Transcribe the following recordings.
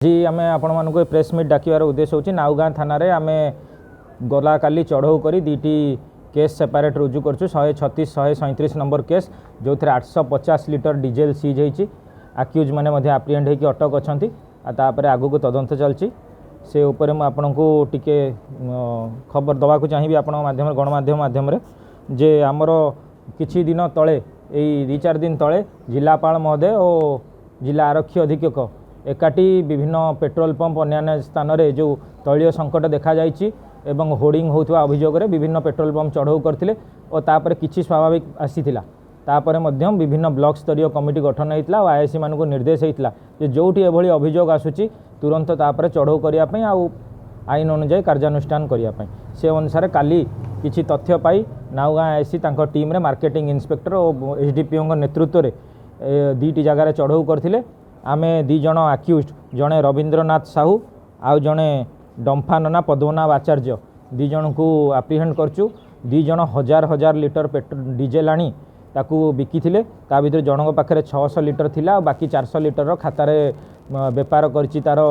जी आम आपण मानक प्रेस मीट डाकिबार उद्देश्य होची नाउगाँ थाना रे आम गला काली चढ़ऊ करी दीटी केस सेपारेट रुजु करछु 136 137 नंबर केस जो थे 850 लिटर डीजेल सीज होती आक्यूज मैंने आप्रिहेंड होकर अटक अच्छा तापर आगू को तदंत चलती से उपरे मु आपन को टिके खबर दवा चाहिए आपण माध्यम गणमाध्यम माध्यम जे आमर किछि दिन तले यही 2-4 दिन तले जिलापाल महोदय और जिला आरक्षी अधीक्षक एकाठी विभिन्न पेट्रोल पंप अन्य स्थान में जो तैलीय संकट देखा जाइए एवं होर्डिंग होता अभियोग विभिन्न पेट्रोल पंप चढ़ऊ करते और तापर किछि स्वाभाविक आसीथिला तापर मध्यम विभिन्न ब्लॉक स्तरीय कमिटी गठन होता और आईएससी मानक निर्देश होता जोटी एभली अभियोग आसूची तुरंत तापर चढ़ऊ करने आईन अनुजाई कार्यानुष्ठान करने से अनुसार काली किछि तथ्य पाई नाउगाँ आईएससी टीम रे मार्केटिंग इन्स्पेक्टर और एसडीपीओ नेतृत्व में दुईटी जगार चढ़ऊ करते आमे 2 जन आक्यूज जड़े रवींद्रनाथ साहू आउ जड़े डम्फा नना पद्मनाभ आचार्य 2 जन को आप्रिहेंड करचु 2 जन 1000 लिटर पेट्रोल डीजेल आनी ताकू बिकी थिले ता भीतर जनक पाखे 600 लिटर थिला बाकी 400 लिटर खातार बेपार करची तार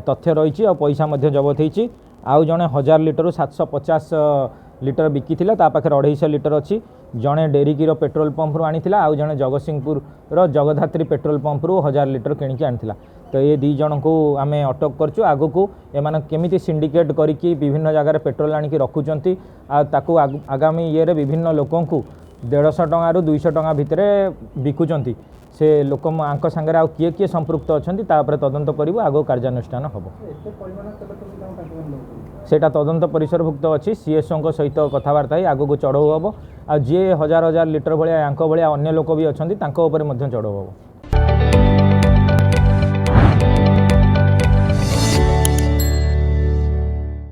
तथ्य रही और पैसा मध्य जबत होती आउ जड़े 1000 लिटर 750 लिटर बिकी थिला ता पाखे 250 लिटर अच्छी जड़े डेरिकीर पेट्रोल पंप रू आनी आउ जड़े जगतसिंहपुर जगधात्री पेट्रोल पंप रू 1000 लिटर किणिकी आनी तो ये 2 जन को आम अटक करचु आगु को एम केमी सिंडिकेट करके विभिन्न जगार पेट्रोल आनिकी रखुंट आगामी ये विभिन्न लोकों को 150 टଙ୍କା ରୁ 200 ଟଙ୍କା ଭିତରେ ବିକୁଛନ୍ତି से लोक सांगे आउ किए किए संपृक्त अच्छा तदंत करूँ आग कार्यानुष्ठान हम सेटा तदंत परिसरभुक्त अच्छी सीएसओ सहित कथबार्ता ही आग को चढ़ऊ हम आ जी 1000 लिटर भाया भाया अन्य लोक भी अच्छा चढ़ऊ हम।